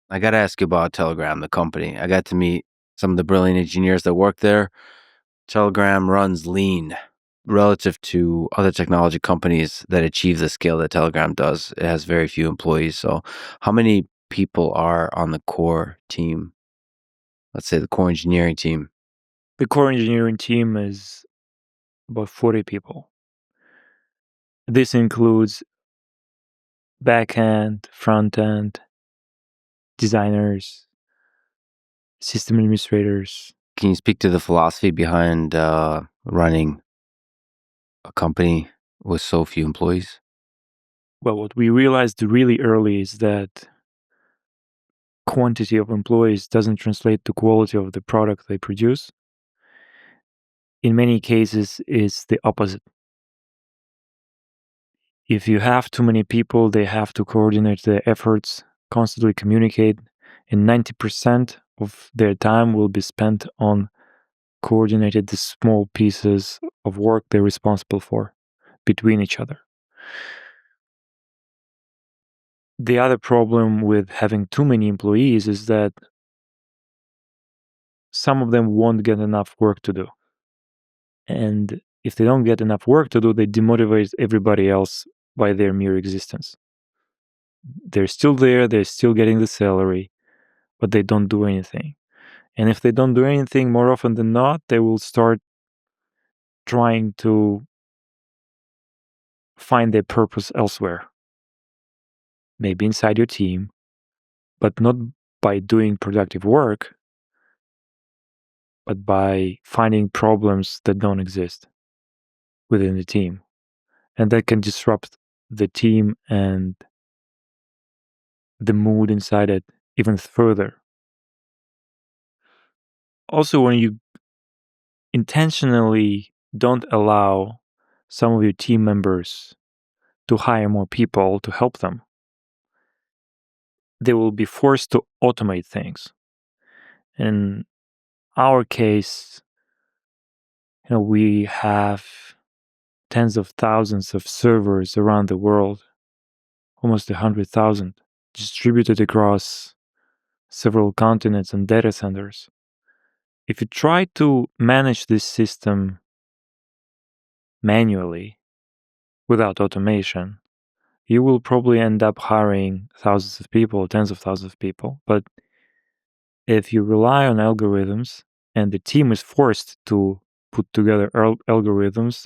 I got to ask you about Telegram, the company. I got to meet some of the brilliant engineers that work there. Telegram runs lean relative to other technology companies that achieve the scale that Telegram does. It has very few employees. So, how many people are on the core team? Let's say the core engineering team. The core engineering team is about 40 people. This includes back-end, front-end, designers, system administrators. Can you speak to the philosophy behind running a company with so few employees? Well, what we realized really early is that quantity of employees doesn't translate to quality of the product they produce. In many cases, it's the opposite. If you have too many people, they have to coordinate their efforts, constantly communicate, and 90% of their time will be spent on coordinated the small pieces of work they're responsible for between each other. The other problem with having too many employees is that some of them won't get enough work to do. And if they don't get enough work to do, they demotivate everybody else by their mere existence. They're still there, they're still getting the salary, but they don't do anything. And if they don't do anything, more often than not, they will start trying to find their purpose elsewhere. Maybe inside your team, but not by doing productive work, but by finding problems that don't exist within the team. And that can disrupt the team and the mood inside it even further. Also, when you intentionally don't allow some of your team members to hire more people to help them, they will be forced to automate things. In our case, we have tens of thousands of servers around the world, almost 100,000, distributed across several continents and data centers. If you try to manage this system manually without automation, you will probably end up hiring thousands of people, tens of thousands of people. But if you rely on algorithms and the team is forced to put together algorithms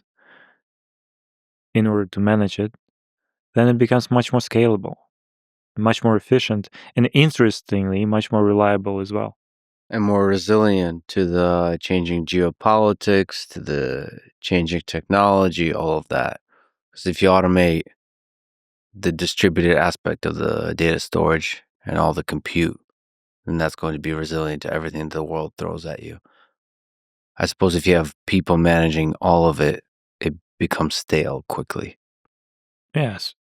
in order to manage it, then it becomes much more scalable, much more efficient, and interestingly, much more reliable as well. And more resilient to the changing geopolitics, to the changing technology, all of that. Because if you automate the distributed aspect of the data storage and all the compute, then that's going to be resilient to everything the world throws at you. I suppose if you have people managing all of it, it becomes stale quickly. Yes.